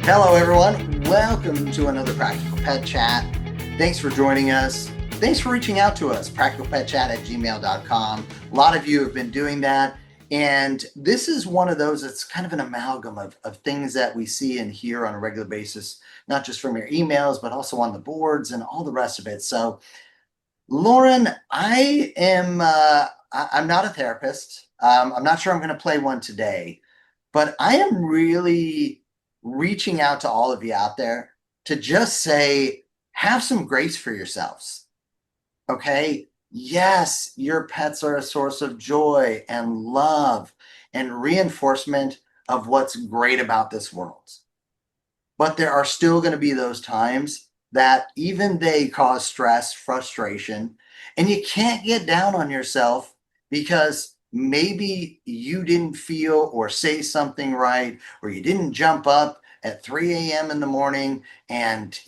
Hello, everyone. Welcome to another Practical Pet Chat. Thanks for joining us. Thanks for reaching out to us, practicalpetchat@gmail.com. A lot of you have been doing that. And this is one of those that's kind of an amalgam of things that we see and hear on a regular basis, not just from your emails, but also on the boards and all the rest of it. So, Lauren, I'm not a therapist. I'm not sure I'm going to play one today, but I am really reaching out to all of you out there to just say, have some grace for yourselves. Okay. Yes, your pets are a source of joy and love and reinforcement of what's great about this world. But there are still going to be those times that even they cause stress, frustration, and you can't get down on yourself because maybe you didn't feel or say something right, or you didn't jump up at 3 a.m. in the morning and,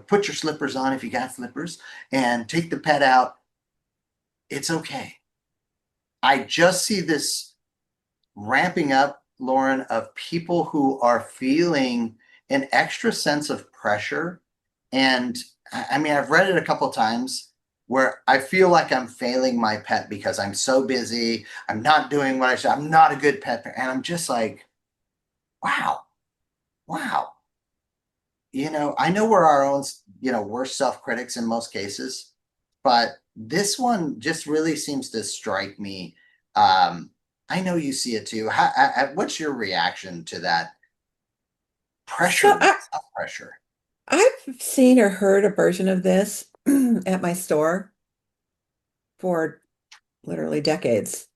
put your slippers on if you got slippers and take the pet out. It's okay. I just see this ramping up, Lauren, of people who are feeling an extra sense of pressure. And I mean, I've read it a couple of times where I feel like I'm failing my pet because I'm so busy. I'm not doing what I should. I'm not a good pet parent. And I'm just like, wow, wow. I know we're our own, worst self critics in most cases, but this one just really seems to strike me. I know you see it too. What's your reaction to that So pressure, I, self pressure? I've seen or heard a version of this at my store for literally decades,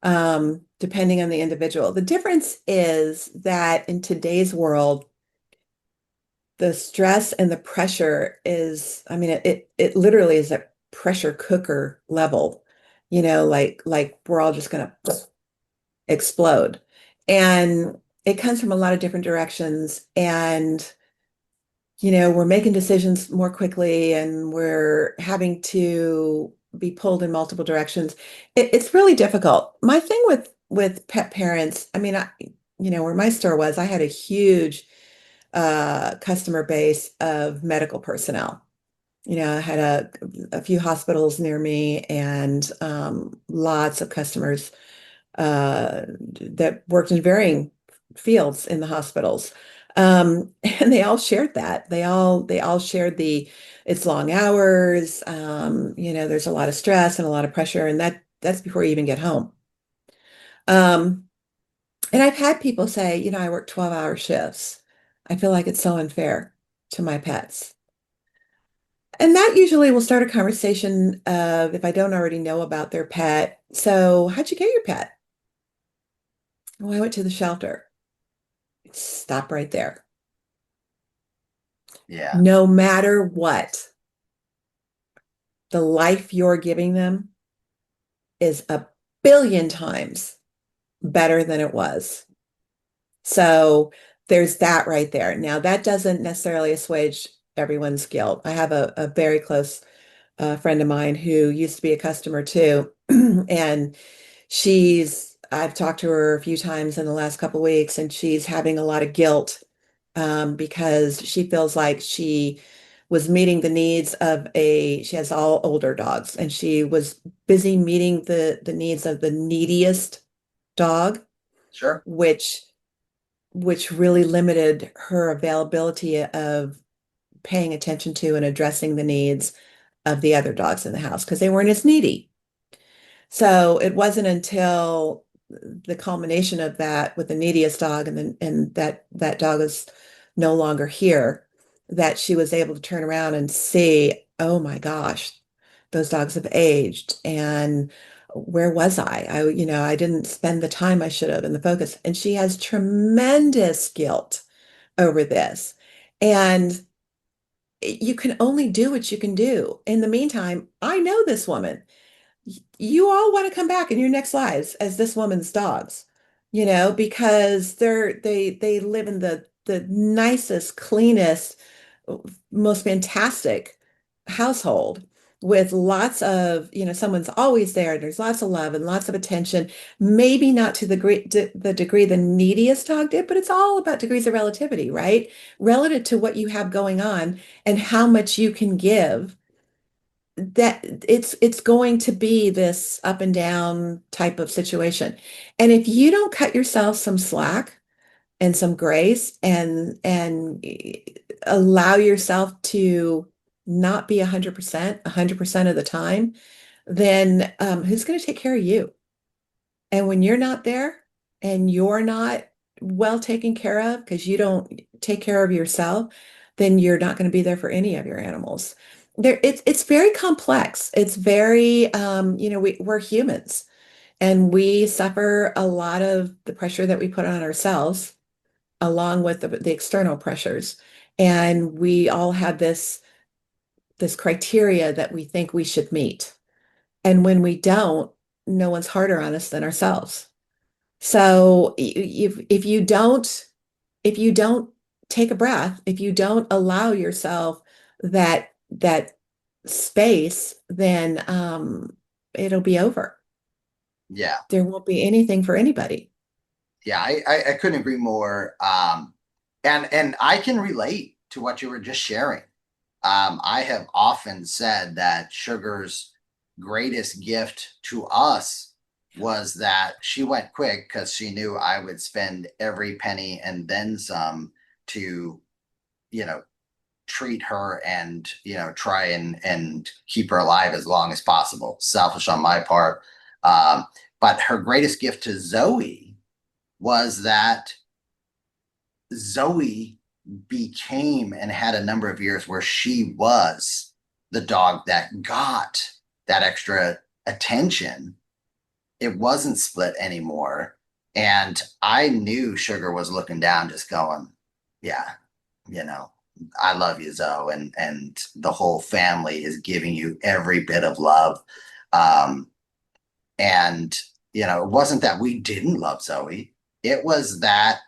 depending on the individual. The difference is that in today's world, the stress and the pressure is, I mean, it literally is a pressure cooker level, like we're all just gonna explode. And it comes from a lot of different directions. And we're making decisions more quickly and we're having to be pulled in multiple directions. It's really difficult. My thing with pet parents, I mean, where my store was, I had a huge customer base of medical personnel. I had a few hospitals near me and lots of customers that worked in varying fields in the hospitals. And they all shared that. They all shared it's long hours, there's a lot of stress and a lot of pressure, and that's before you even get home. Um, and I've had people say, I work 12-hour shifts. I feel like it's so unfair to my pets. And that usually will start a conversation of if I don't already know about their pet. So, how'd you get your pet? Oh, I went to the shelter. Stop right there. Yeah. No matter what, the life you're giving them is a billion times better than it was. So there's that right there. Now, that doesn't necessarily assuage everyone's guilt. I have a very close friend of mine who used to be a customer too. And I've talked to her a few times in the last couple of weeks, and she's having a lot of guilt because she feels like she was meeting the needs she has all older dogs, and she was busy meeting the needs of the neediest dog, Sure. which which really limited her availability of paying attention to and addressing the needs of the other dogs in the house because they weren't as needy. So it wasn't until the culmination of that with the neediest dog and that dog is no longer here that she was able to turn around and see, oh my gosh, those dogs have aged. And where was I? I didn't spend the time I should have and the focus. And she has tremendous guilt over this. And you can only do what you can do. In the meantime, I know this woman. You all want to come back in your next lives as this woman's dogs, because they live in the nicest, cleanest, most fantastic household. with lots of, someone's always there. There's lots of love and lots of attention. Maybe not to the degree the neediest dog did, but it's all about degrees of relativity, right? Relative to what you have going on and how much you can give, that it's going to be this up and down type of situation. And if you don't cut yourself some slack and some grace and allow yourself to not be 100% of the time, then who's going to take care of you? And when you're not there and you're not well taken care of because you don't take care of yourself, then you're not going to be there for any of your animals. It's very complex. It's very we're humans and we suffer a lot of the pressure that we put on ourselves along with the external pressures. And we all have this criteria that we think we should meet. And when we don't, no one's harder on us than ourselves. So if you don't take a breath, if you don't allow yourself that space, then it'll be over. Yeah. There won't be anything for anybody. Yeah, I couldn't agree more. And I can relate to what you were just sharing. I have often said that Sugar's greatest gift to us was that she went quick because she knew I would spend every penny and then some to, you know, treat her and, try and keep her alive as long as possible. Selfish on my part. Um, but her greatest gift to Zoe was that Zoe became and had a number of years where she was the dog that got that extra attention. It wasn't split anymore. And I knew Sugar was looking down, just going, yeah, you know, I love you, Zoe. And the whole family is giving you every bit of love. Um, and, it wasn't that we didn't love Zoe. It was that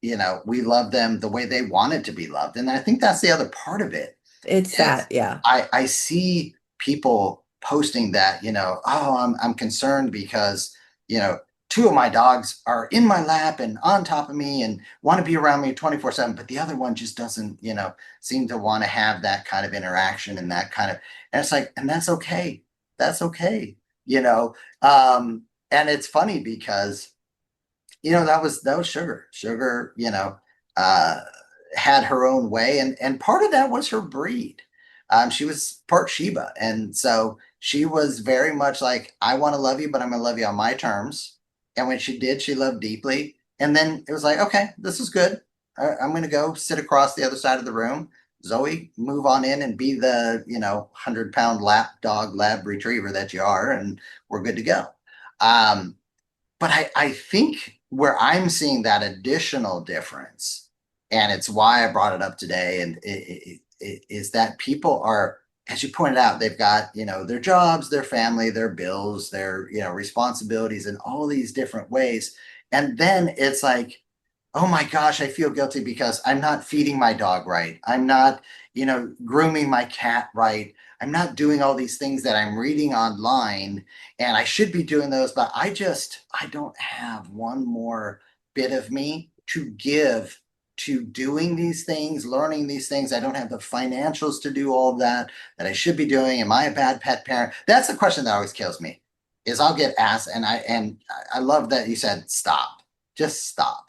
we love them the way they wanted to be loved. And I think that's the other part of it It's is that, yeah. I see people posting that, oh, I'm concerned because, you know, two of my dogs are in my lap and on top of me and want to be around me 24/7, but the other one just doesn't, seem to want to have that kind of interaction and that kind of, and it's like, and that's okay. That's okay. You know, and it's funny because that was Sugar. Sugar, uh, had her own way, and part of that was her breed. She was part Shiba, and so she was very much like, I want to love you, but I'm gonna love you on my terms. And when she did, she loved deeply. And then it was like, okay, this is good. I'm gonna go sit across the other side of the room. Zoe, move on in and be the 100-pound lap dog lab retriever that you are, and we're good to go. But I think where I'm seeing that additional difference, and it's why I brought it up today, and is that people are, as you pointed out, they've got, their jobs, their family, their bills, their, responsibilities in all these different ways. And then it's like, oh my gosh, I feel guilty because I'm not feeding my dog right. I'm not, grooming my cat right. I'm not doing all these things that I'm reading online and I should be doing those, but I don't have one more bit of me to give to doing these things, learning these things. I don't have the financials to do all of that I should be doing. Am I a bad pet parent? That's the question that always kills me. Is I'll get asked, and I love that you said stop. Just stop.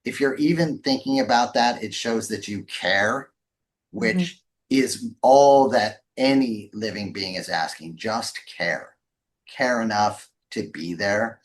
If you're even thinking about that, it shows that you care, Mhm. which is all that any living being is asking. Just care enough to be there.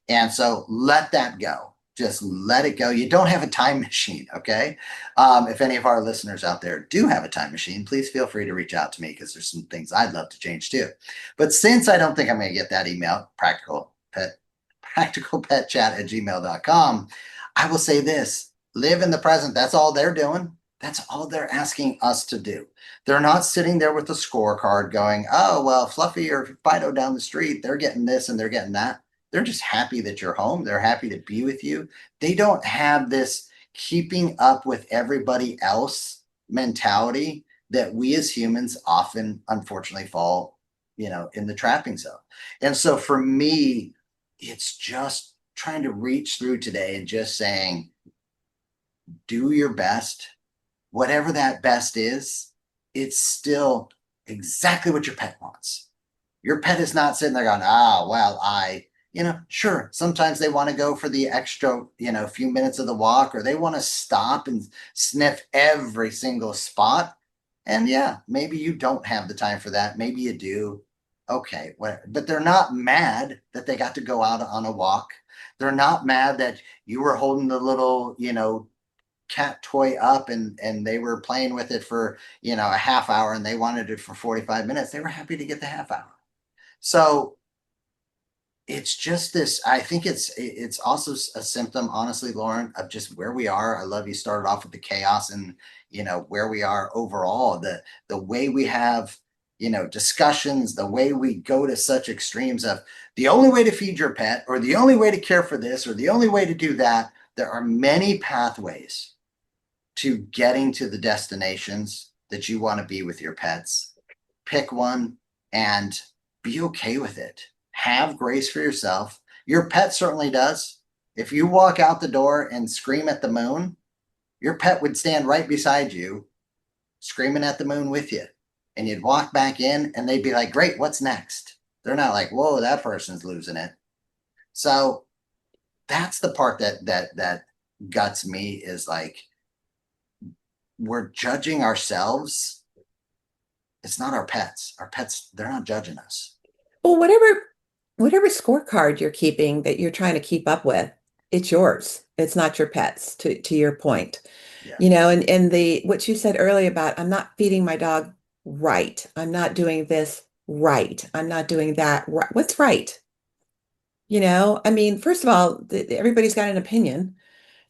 And so let that go. Just let it go. You don't have a time machine, okay? If any of our listeners out there do have a time machine, please feel free to reach out to me because there's some things I'd love to change too. But since I don't think I'm going to get that email, practicalpetchat@gmail.com, I will say this: live in the present. That's all they're doing. That's all they're asking us to do. They're not sitting there with a scorecard going, oh, well, Fluffy or Fido down the street, they're getting this and they're getting that. They're just happy that you're home. They're happy to be with you. They don't have this keeping up with everybody else mentality that we as humans often unfortunately fall, in the trapping zone. And so for me, it's just trying to reach through today and just saying, do your best, whatever that best is, it's still exactly what your pet wants. Your pet is not sitting there going, well, sure, sometimes they want to go for the extra, few minutes of the walk, or they want to stop and sniff every single spot. And yeah, maybe you don't have the time for that. Maybe you do. Okay, but they're not mad that they got to go out on a walk. They're not mad that you were holding the little, cat toy up and they were playing with it for, a half hour and they wanted it for 45 minutes. They were happy to get the half hour. So it's just this. I think it's also a symptom, honestly, Lauren, of just where we are. I love you started off with the chaos and where we are overall. The way we have discussions, the way we go to such extremes of the only way to feed your pet, or the only way to care for this, or the only way to do that. There are many pathways to getting to the destinations that you want to be with your pets. Pick one and be okay with it. Have grace for yourself. Your pet certainly does. If you walk out the door and scream at the moon, your pet would stand right beside you, screaming at the moon with you. And you'd walk back in and they'd be like, great, what's next? They're not like, whoa, that person's losing it. So that's the part that guts me, is like, we're judging ourselves. It's not our pets. Our pets, they're not judging us. Well, whatever scorecard you're keeping that you're trying to keep up with, it's yours. It's not your pet's, to your point. Yeah. And the what you said earlier about I'm not feeding my dog right. I'm not doing this right. I'm not doing that right. What's right? I mean, first of all, everybody's got an opinion,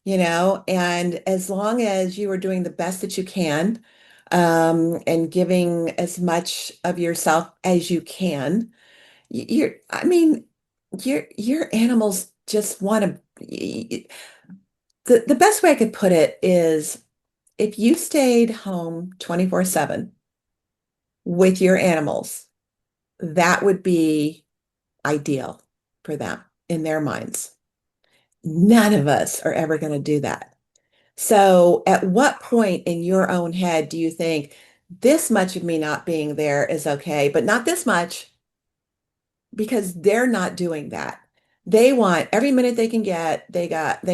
and as long as you are doing the best that you can, and giving as much of yourself as you can, I mean, your animals just want to, the best way I could put it is if you stayed home 24/7 with your animals, that would be ideal for them in their minds. None of us are ever going to do that. So, at what point in your own head do you think this much of me not being there is okay, but not this much? Because they're not doing that. They want every minute they can get, they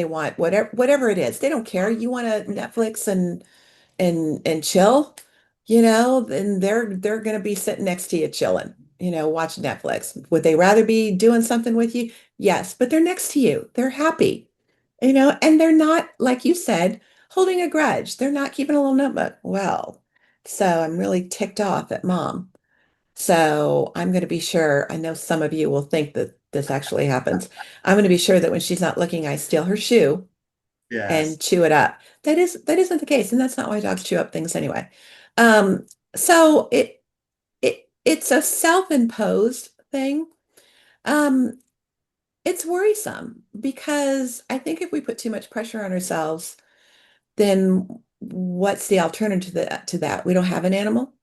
want whatever it is. They don't care. You want to Netflix and chill, then they're gonna be sitting next to you chilling, watching Netflix. Would they rather be doing something with you? Yes, but they're next to you. They're happy, and they're not, like you said, holding a grudge. They're not keeping a little notebook. Well, so I'm really ticked off at mom. So I'm going to be sure, I know some of you will think that this actually happens. I'm going to be sure that when she's not looking, I steal her shoe Yes. and chew it up. That isn't the case, and that's not why dogs chew up things anyway. Um, so it's a self-imposed thing. Um, it's worrisome because I think if we put too much pressure on ourselves, then what's the alternative to that? We don't have an animal.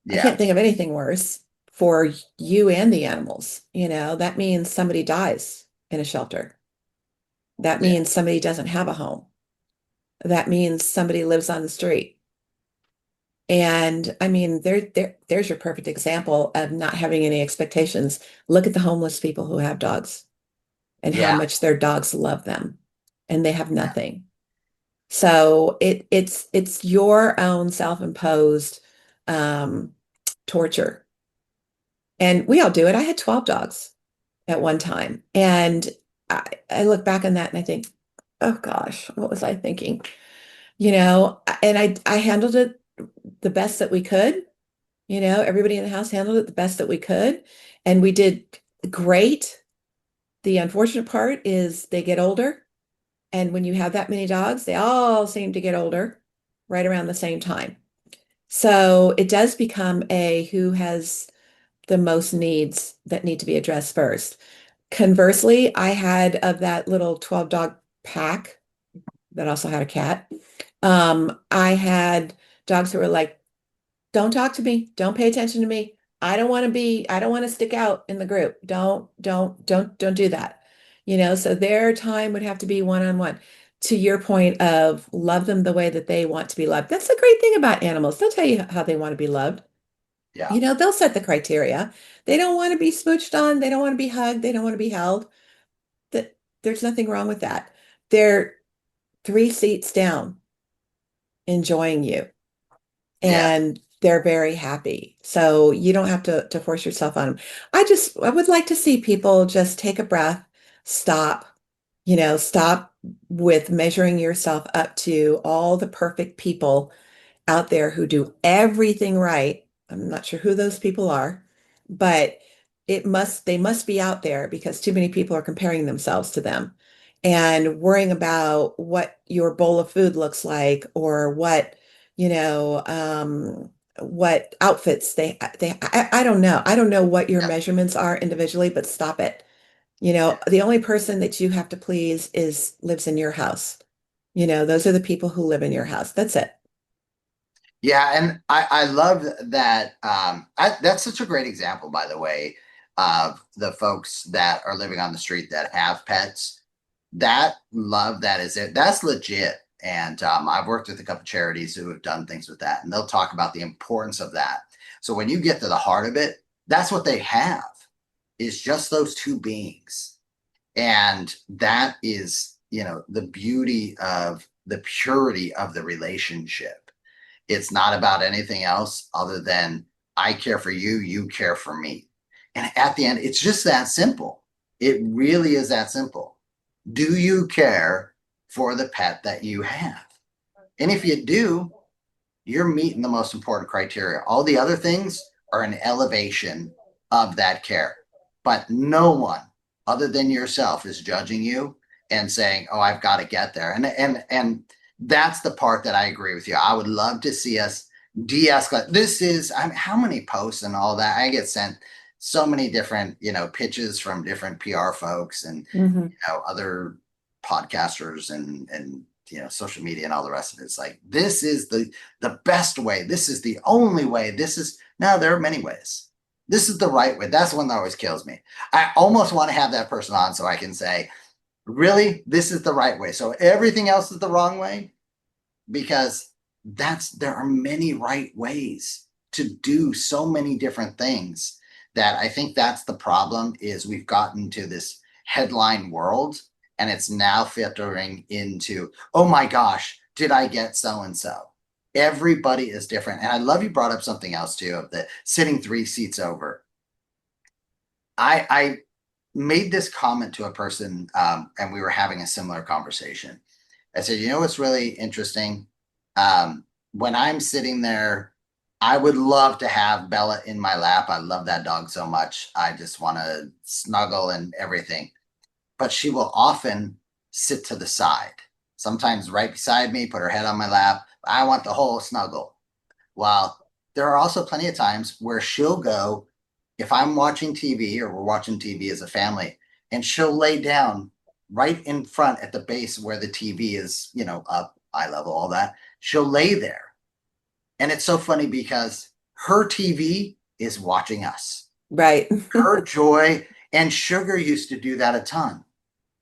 I Yeah. can't think of anything worse for you and the animals. That means somebody dies in a shelter. That Yeah. means somebody doesn't have a home. That means somebody lives on the street. And I mean, there's your perfect example of not having any expectations. Look at the homeless people who have dogs and how Yeah. much their dogs love them, and they have nothing. So it's your own self-imposed um, torture. And we all do it. I had 12 dogs at one time. And I look back on that and I think, oh gosh, what was I thinking? And I handled it the best that we could. Everybody in the house handled it the best that we could. And we did great. The unfortunate part is they get older. And when you have that many dogs, they all seem to get older right around the same time. So it does become a who has the most needs that need to be addressed first. Conversely, I had of that little 12 dog pack that also had a cat. I had Dogs who are like, don't talk to me, don't pay attention to me. I don't want to stick out in the group. Don't do that. So their time would have to be one-on-one. To your point of love them the way that they want to be loved. That's the great thing about animals. They'll tell you how they want to be loved. Yeah. They'll set the criteria. They don't want to be smooched on. They don't want to be hugged. They don't want to be held. That there's nothing wrong with that. They're 3 seats down enjoying you Yeah. and they're very happy. So you don't have to force yourself on them. I would like to see people just take a breath, stop, stop with measuring yourself up to all the perfect people out there who do everything right. I'm not sure who those people are, but they must be out there because too many people are comparing themselves to them and worrying about what your bowl of food looks like or what outfits I don't know. I don't know what your Yeah. measurements are individually, but stop it. The only person that you have to please is lives in your house. Those are the people who live in your house. That's it. Yeah, and I love that. That's such a great example, by the way, of the folks that are living on the street that have pets. That love that is it. That's legit. And I've worked with a couple charities who have done things with that, and they'll talk about the importance of that. So when you get to the heart of it, that's what they have is just those two beings. And that is, the beauty of the purity of the relationship. It's not about anything else other than I care for you, you care for me. And at the end, it's just that simple. It really is that simple. Do you care for the pet that you have? And if you do, you're meeting the most important criteria. All the other things are an elevation of that care. But no one other than yourself is judging you and saying, "Oh, I've got to get there." And that's the part that I agree with you. I would love to see us de-escalate. I mean, how many posts and all that I get sent so many different, pitches from different PR folks and Mhm. other podcasters and social media and all the rest of it. It's like this is the best way. This is the only way. This is now there are many ways. This is the right way. That's the one that always kills me. I almost want to have that person on so I can say, really, this is the right way. So everything else is the wrong way because there are many right ways to do so many different things that I think that's the problem is we've gotten to this headline world and it's now filtering into, oh my gosh, did I get so and so? Everybody is different. And I love you brought up something else too of the sitting 3 seats over. I made this comment to a person and we were having a similar conversation. I said, what's really interesting? When I'm sitting there, I would love to have Bella in my lap. I love that dog so much. I just want to snuggle and everything. But she will often sit to the side, sometimes right beside me, put her head on my lap. I want the whole snuggle. Well, there are also plenty of times where she'll go, if I'm watching TV or we're watching TV as a family, and she'll lay down right in front at the base where the TV is, up, eye level, all that. She'll lay there. And it's so funny because her TV is watching us. Right. Her joy, and Sugar used to do that a ton.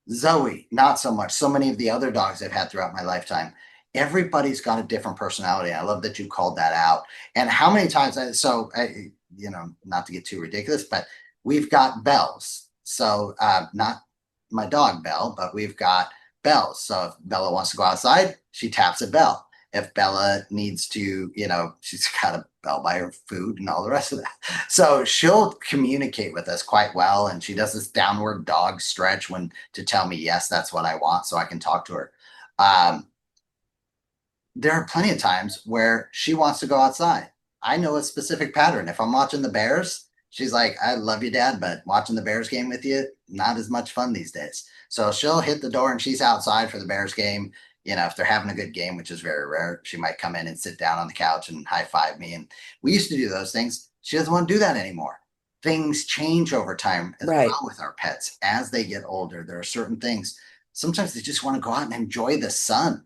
Zoe, not so much. So many of the other dogs I've had throughout my lifetime. Everybody's got a different personality. I love that you called that out. And how many times not to get too ridiculous, but we've got bells. So not my dog Belle, but we've got bells. So if Bella wants to go outside, she taps a bell. If Bella needs to, she's got a bell by her food and all the rest of that. So she'll communicate with us quite well. And she does this downward dog stretch when to tell me, yes, that's what I want. So I can talk to her. Um, there are plenty of times where she wants to go outside. I know a specific pattern. If I'm watching the Bears, she's like, I love you, Dad, but watching the Bears game with you, not as much fun these days. So she'll hit the door and she's outside for the Bears game. If they're having a good game, which is very rare, she might come in and sit down on the couch and high five me. And we used to do those things. She doesn't want to do that anymore. Things change over time as well Right. with our pets. As they get older, there are certain things. Sometimes they just want to go out and enjoy the sun.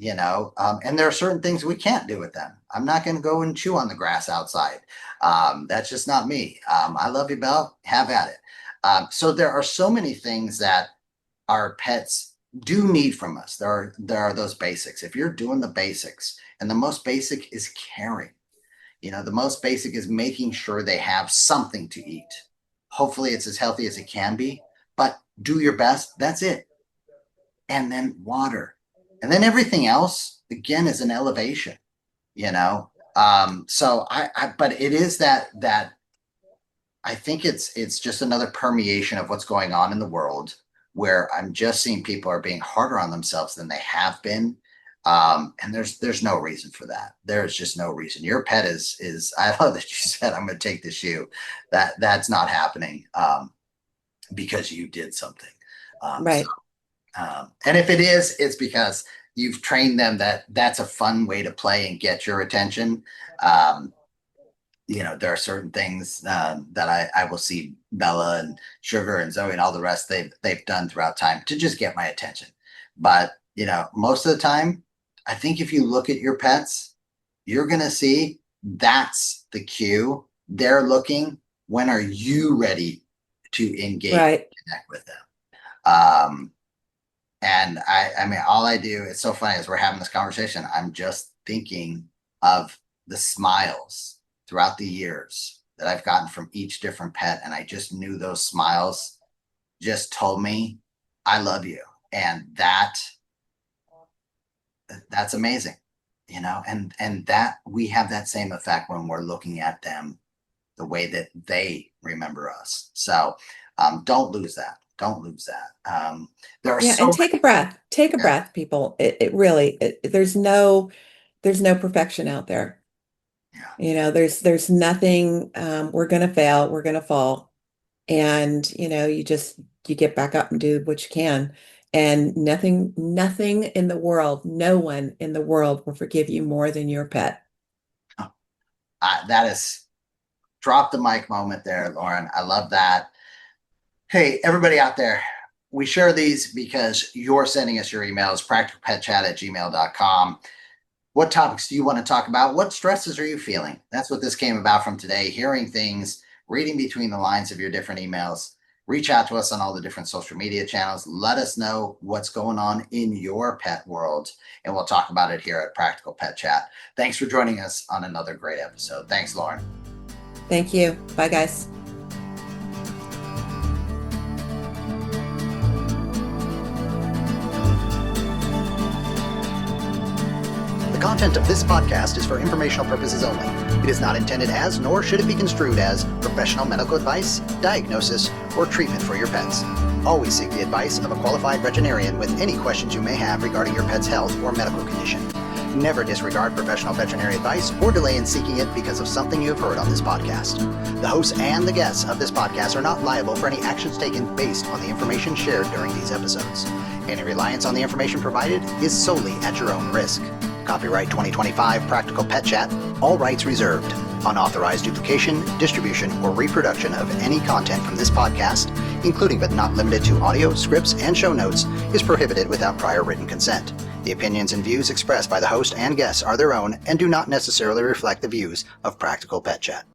and there are certain things we can't do with them. I'm not going to go and chew on the grass outside. That's just not me. I love you, Belle. Have at it. So there are so many things that our pets do need from us. There are those basics. If you're doing the basics, and the most basic is caring, the most basic is making sure they have something to eat. Hopefully, it's as healthy as it can be, but do your best. That's it. And then water. And then everything else, again, is an elevation, you know? So but it is that I think it's just another permeation of what's going on in the world where I'm just seeing people are being harder on themselves than they have been. And there's no reason for that. There's just no reason. Your pet is I love that you said I'm gonna take the shoe. That's not happening because you did something. So Right. and if it is, it's because you've trained them that's a fun way to play and get your attention. Um, there are certain things that I will see Bella and Sugar and Zoe and all the rest they've done throughout time to just get my attention. But most of the time, I think if you look at your pets, you're gonna see that's the cue. They're looking. When are you ready to engage Right. and connect with them? Um, and I mean, all I do, it's so funny as we're having this conversation, I'm just thinking of the smiles throughout the years that I've gotten from each different pet. And I just knew those smiles just told me, I love you. And that's amazing, and that we have that same effect when we're looking at them the way that they remember us. So don't lose that. Don't lose that. There are Yeah, so and take a breath. Take a many. breath, people. It really, there's no perfection out there. Yeah. There's nothing, we're gonna fail, we're gonna fall. And, you get back up and do what you can. And nothing in the world, no one in the world will forgive you more than your pet. That is drop the mic moment there, Lauren. I love that. Hey, everybody out there, we share these because you're sending us your emails, practicalpetchat@gmail.com. What topics do you want to talk about? What stresses are you feeling? That's what this came about from today, hearing things, reading between the lines of your different emails. Reach out to us on all the different social media channels. Let us know what's going on in your pet world, and we'll talk about it here at Practical Pet Chat. Thanks for joining us on another great episode. Thanks, Lauren. Thank you. Bye, guys. The content of this podcast is for informational purposes only. It is not intended as, nor should it be construed as, professional medical advice, diagnosis, or treatment for your pets. Always seek the advice of a qualified veterinarian with any questions you may have regarding your pet's health or medical condition. Never disregard professional veterinary advice or delay in seeking it because of something you have heard on this podcast. The hosts and the guests of this podcast are not liable for any actions taken based on the information shared during these episodes. Any reliance on the information provided is solely at your own risk. Copyright 2025 Practical Pet Chat, all rights reserved. Unauthorized duplication, distribution, or reproduction of any content from this podcast, including but not limited to audio, scripts, and show notes, is prohibited without prior written consent. The opinions and views expressed by the host and guests are their own and do not necessarily reflect the views of Practical Pet Chat.